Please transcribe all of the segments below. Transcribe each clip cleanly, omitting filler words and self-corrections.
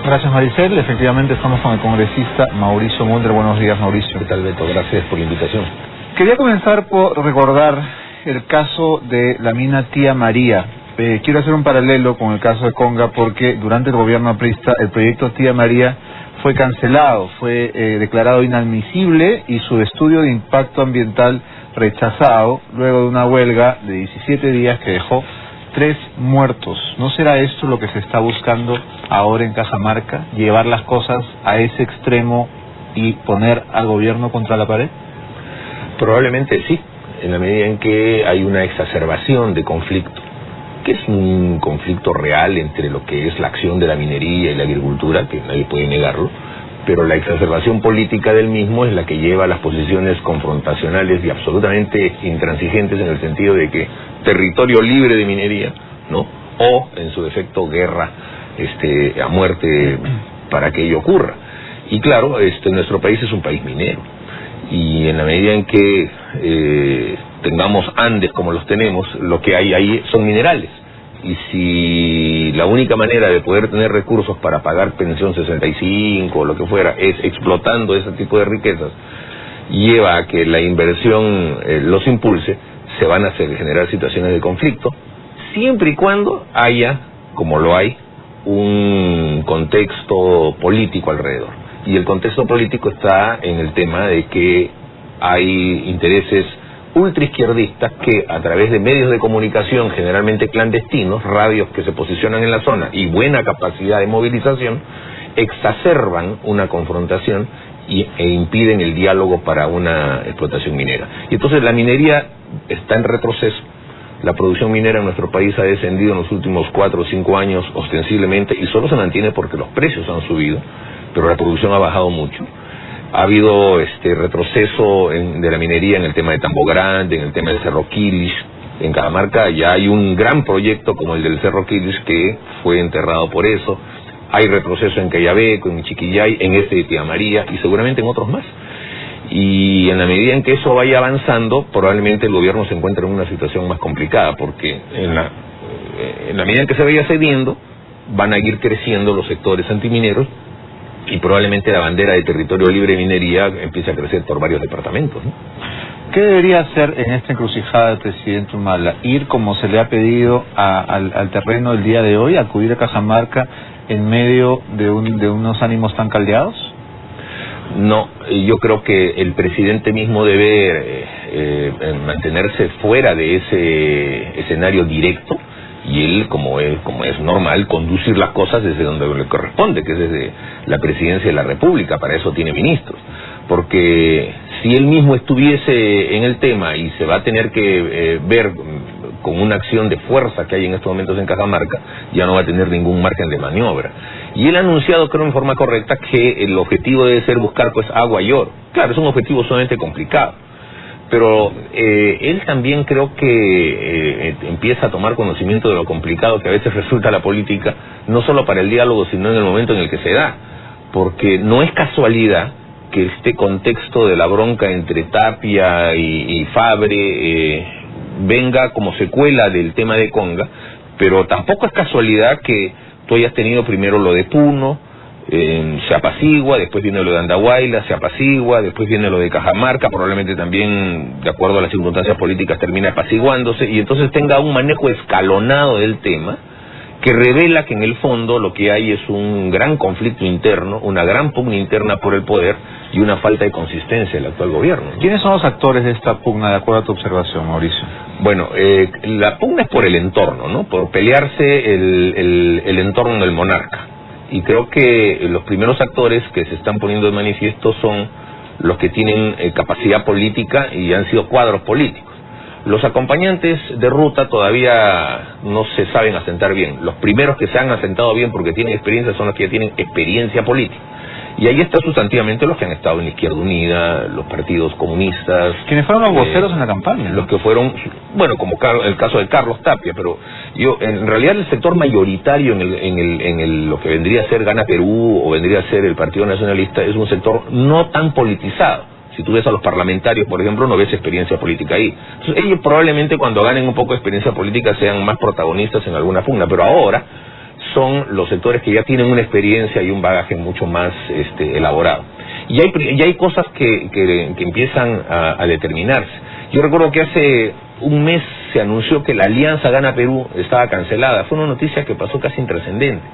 Gracias, Maricel. Efectivamente estamos con el congresista Mauricio Mulder. Buenos días, Mauricio. ¿Qué tal, Beto? Gracias por la invitación. Quería comenzar por recordar el caso de la mina Tía María. Quiero hacer un paralelo con el caso de Conga porque durante el gobierno aprista el proyecto Tía María fue cancelado, fue declarado inadmisible y su estudio de impacto ambiental rechazado luego de una huelga de 17 días que dejó 3 muertos. ¿No será esto lo que se está buscando ahora en Cajamarca? ¿Llevar las cosas a ese extremo y poner al gobierno contra la pared? Probablemente sí, en la medida en que hay una exacerbación de conflicto, que es un conflicto real entre lo que es la acción de la minería y la agricultura, que nadie puede negarlo, pero la exacerbación política del mismo es la que lleva a las posiciones confrontacionales y absolutamente intransigentes en el sentido de que territorio libre de minería, ¿no? O, en su defecto, guerra a muerte para que ello ocurra. Y claro, nuestro país es un país minero. Y en la medida en que tengamos Andes como los tenemos, lo que hay ahí son minerales. Y si la única manera de poder tener recursos para pagar pensión 65 o lo que fuera es explotando ese tipo de riquezas, lleva a que la inversión los impulse, se van a generar situaciones de conflicto, siempre y cuando haya, como lo hay, un contexto político alrededor. Y el contexto político está en el tema de que hay intereses ultraizquierdistas que a través de medios de comunicación generalmente clandestinos, radios que se posicionan en la zona y buena capacidad de movilización, exacerban una confrontación e impiden el diálogo para una explotación minera. Y entonces la minería está en retroceso. La producción minera en nuestro país ha descendido en los últimos 4 o 5 años ostensiblemente y solo se mantiene porque los precios han subido, pero la producción ha bajado mucho. Ha habido retroceso de la minería en el tema de Tambo Grande, en el tema del Cerro Quilis. En Cajamarca ya hay un gran proyecto como el del Cerro Quilis que fue enterrado por eso. Hay retroceso en Cayabeco, en Chiquillay, en de Tía María y seguramente en otros más. Y en la medida en que eso vaya avanzando, probablemente el gobierno se encuentre en una situación más complicada, porque en la medida en que se vaya cediendo, van a ir creciendo los sectores antimineros y probablemente la bandera de territorio libre de minería empiece a crecer por varios departamentos, ¿no? ¿Qué debería hacer en esta encrucijada del presidente Humala? ¿Ir como se le ha pedido al terreno el día de hoy, acudir a Cajamarca en medio de unos ánimos tan caldeados? No, yo creo que el presidente mismo debe mantenerse fuera de ese escenario directo y él, como es normal, conducir las cosas desde donde le corresponde, que es desde la presidencia de la República. Para eso tiene ministros. Porque si él mismo estuviese en el tema y se va a tener que ver con una acción de fuerza que hay en estos momentos en Cajamarca, ya no va a tener ningún margen de maniobra. Y él ha anunciado, creo en forma correcta, que el objetivo debe ser buscar pues agua y oro. Claro, es un objetivo sumamente complicado, pero él también creo que empieza a tomar conocimiento de lo complicado que a veces resulta la política, no solo para el diálogo, sino en el momento en el que se da, porque no es casualidad que este contexto de la bronca entre Tapia y Fabre venga como secuela del tema de Conga, pero tampoco es casualidad que tú hayas tenido primero lo de Puno, se apacigua, después viene lo de Andahuayla, se apacigua, después viene lo de Cajamarca, probablemente también, de acuerdo a las circunstancias políticas, termina apaciguándose, y entonces tenga un manejo escalonado del tema, que revela que en el fondo lo que hay es un gran conflicto interno, una gran pugna interna por el poder y una falta de consistencia del actual gobierno. ¿Quiénes son los actores de esta pugna, de acuerdo a tu observación, Mauricio? Bueno, la pugna es por el entorno, ¿no? Por pelearse el entorno del monarca. Y creo que los primeros actores que se están poniendo de manifiesto son los que tienen capacidad política y han sido cuadros políticos. Los acompañantes de ruta todavía no se saben asentar bien. Los primeros que se han asentado bien porque tienen experiencia son los que ya tienen experiencia política. Y ahí está sustantivamente los que han estado en la Izquierda Unida, los partidos comunistas. ¿Quiénes fueron los voceros en la campaña? Los que fueron, bueno, como el caso de Carlos Tapia, pero en realidad el sector mayoritario en lo que vendría a ser Gana Perú o vendría a ser el Partido Nacionalista es un sector no tan politizado. Si tú ves a los parlamentarios, por ejemplo, no ves experiencia política ahí. Entonces, ellos probablemente cuando ganen un poco de experiencia política sean más protagonistas en alguna pugna, pero ahora son los sectores que ya tienen una experiencia y un bagaje mucho más elaborado. Y hay cosas que empiezan a determinarse. Yo recuerdo que hace un mes se anunció que la Alianza Gana Perú estaba cancelada. Fue una noticia que pasó casi intrascendente.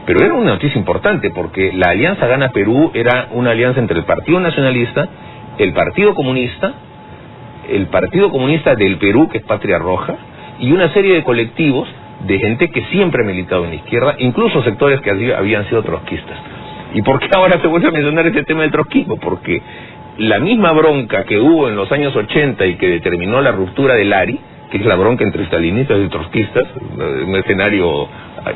Pero era una noticia importante porque la Alianza Gana Perú era una alianza entre el Partido Nacionalista, el Partido Comunista del Perú, que es Patria Roja, y una serie de colectivos de gente que siempre ha militado en la izquierda, incluso sectores que habían sido trotskistas. ¿Y por qué ahora se vuelve a mencionar este tema del trotskismo? Porque la misma bronca que hubo en los años 80 y que determinó la ruptura del ARI, que es la bronca entre stalinistas y trotskistas, un escenario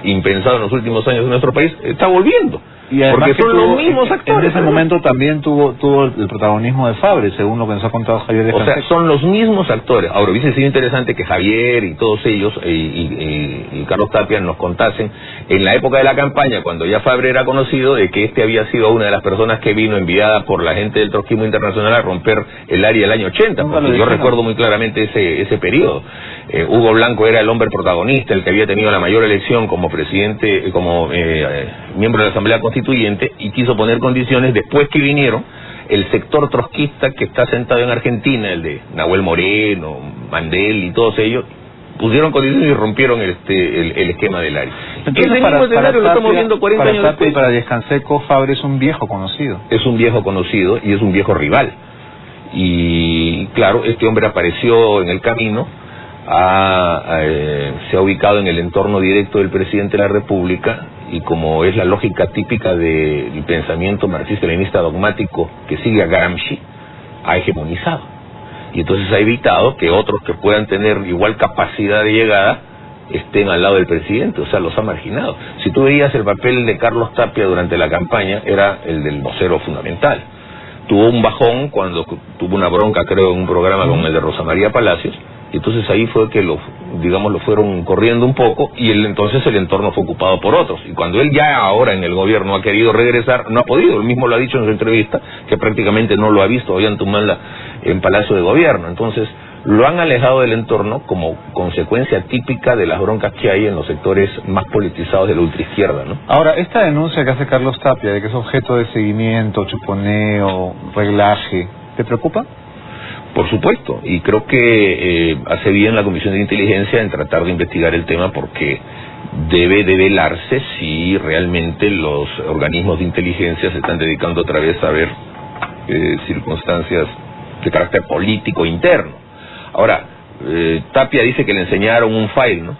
impensado en los últimos años en nuestro país, está volviendo. Y porque son los mismos actores. En ese momento también tuvo el protagonismo de Fabre, según lo que nos ha contado Javier de Canseco. O sea, son los mismos actores. Ahora, hubiese sido interesante que Javier y todos ellos y Carlos Tapia nos contasen en la época de la campaña, cuando ya Fabre era conocido, de que había sido una de las personas que vino enviada por la gente del trotskismo internacional a romper el área del año 80, porque yo recuerdo muy claramente ese periodo. Hugo Blanco era el hombre protagonista, el que había tenido la mayor elección como presidente, como miembro de la Asamblea Constituyente, y quiso poner condiciones después que vinieron el sector trotskista que está sentado en Argentina, el de Nahuel Moreno, Mandel y todos ellos, pusieron condiciones y rompieron el esquema del área. Entonces, para Tapia, lo estamos viendo 40 años después. Para Díaz Canseco, Fabre es un viejo conocido. Es un viejo conocido y es un viejo rival. Y claro, este hombre apareció en el camino, se ha ubicado en el entorno directo del presidente de la República, y como es la lógica típica del pensamiento marxista-leninista dogmático que sigue a Gramsci, ha hegemonizado. Y entonces ha evitado que otros que puedan tener igual capacidad de llegada estén al lado del presidente, o sea, los ha marginado. Si tú veías el papel de Carlos Tapia durante la campaña, era el del vocero fundamental. Tuvo un bajón cuando tuvo una bronca, creo, en un programa con el de Rosa María Palacios, y entonces ahí fue que lo fueron corriendo un poco, y entonces el entorno fue ocupado por otros. Y cuando él ya ahora en el gobierno ha querido regresar, no ha podido. Él mismo lo ha dicho en su entrevista, que prácticamente no lo ha visto Ollanta en Palacio de Gobierno. Entonces lo han alejado del entorno como consecuencia típica de las broncas que hay en los sectores más politizados de la ultraizquierda, ¿no? Ahora, esta denuncia que hace Carlos Tapia de que es objeto de seguimiento, chuponeo, reglaje, ¿te preocupa? Por supuesto, y creo que hace bien la Comisión de Inteligencia en tratar de investigar el tema, porque debe develarse si realmente los organismos de inteligencia se están dedicando otra vez a ver circunstancias de carácter político interno. Ahora, Tapia dice que le enseñaron un file, ¿no?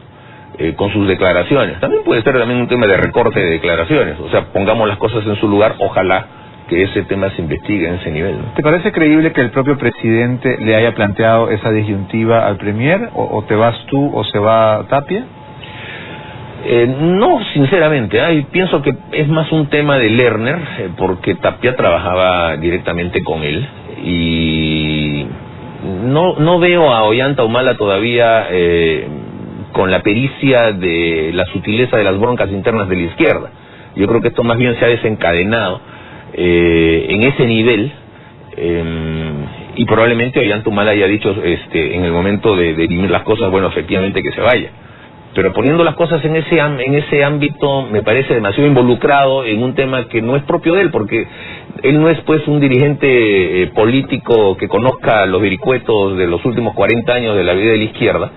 Con sus declaraciones. También puede ser también un tema de recorte de declaraciones. O sea, pongamos las cosas en su lugar, ojalá que ese tema se investigue en ese nivel, ¿no? ¿Te parece creíble que el propio presidente le haya planteado esa disyuntiva al premier? ¿O te vas tú o se va Tapia? No, sinceramente, pienso que es más un tema de Lerner, porque Tapia trabajaba directamente con él, y no veo a Ollanta Humala todavía con la pericia de la sutileza de las broncas internas de la izquierda. Yo creo que esto más bien se ha desencadenado en ese nivel, y probablemente Ollanta Humala haya dicho en el momento de dirimir las cosas, bueno, efectivamente que se vaya. Pero poniendo las cosas en ese ámbito, me parece demasiado involucrado en un tema que no es propio de él, porque él no es pues un dirigente político que conozca los vericuetos de los últimos 40 años de la vida de la izquierda,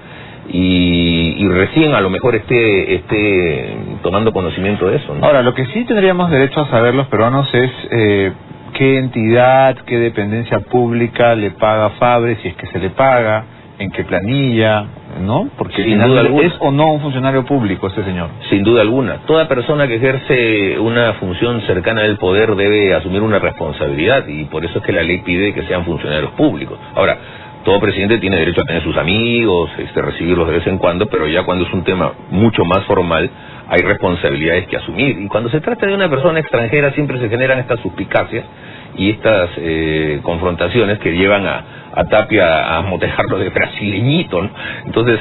y recién a lo mejor esté tomando conocimiento de eso, ¿no? Ahora, lo que sí tendríamos derecho a saber los peruanos es qué entidad, qué dependencia pública le paga a Fabre, si es que se le paga, en qué planilla, ¿no? Porque sin duda alguna, ¿es o no un funcionario público este señor? Sin duda alguna. Toda persona que ejerce una función cercana al poder debe asumir una responsabilidad, y por eso es que la ley pide que sean funcionarios públicos. Ahora, todo presidente tiene derecho a tener sus amigos, recibirlos de vez en cuando, pero ya cuando es un tema mucho más formal, hay responsabilidades que asumir. Y cuando se trata de una persona extranjera siempre se generan estas suspicacias y estas confrontaciones que llevan a Tapia a motejarlo de brasileñito, ¿no? Entonces,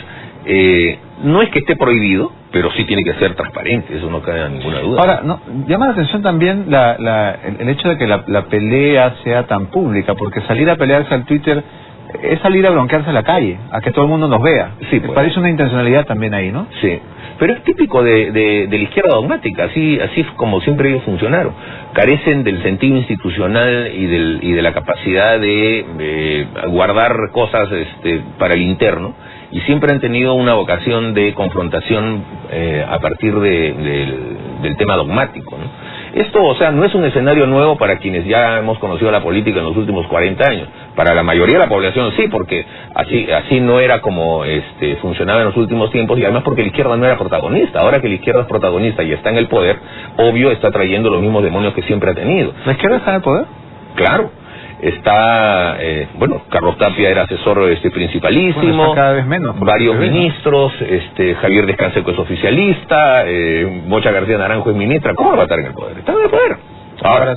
no es que esté prohibido, pero sí tiene que ser transparente, eso no cabe ninguna duda. Ahora, llama la atención también el hecho de que la pelea sea tan pública, porque salir a pelearse al Twitter es salir a bronquearse a la calle, a que todo el mundo nos vea. Sí, pues. Parece una intencionalidad también ahí, ¿no? Sí. Pero es típico de la izquierda dogmática, así es como siempre ellos funcionaron. Carecen del sentido institucional y de la capacidad de guardar cosas para el interno, y siempre han tenido una vocación de confrontación a partir del tema dogmático, ¿no? Esto, o sea, no es un escenario nuevo para quienes ya hemos conocido la política en los últimos 40 años. Para la mayoría de la población sí, porque así no era como funcionaba en los últimos tiempos, y además porque la izquierda no era protagonista. Ahora que la izquierda es protagonista y está en el poder, obvio está trayendo los mismos demonios que siempre ha tenido. ¿La izquierda está en el poder? Claro. Está, Carlos Tapia era asesor principalísimo, bueno, está cada vez menos, varios ministros, Javier Descanseco es oficialista, Mocha García Naranjo es ministra. ¿Cómo va a estar en el poder? Está en el poder. Ahora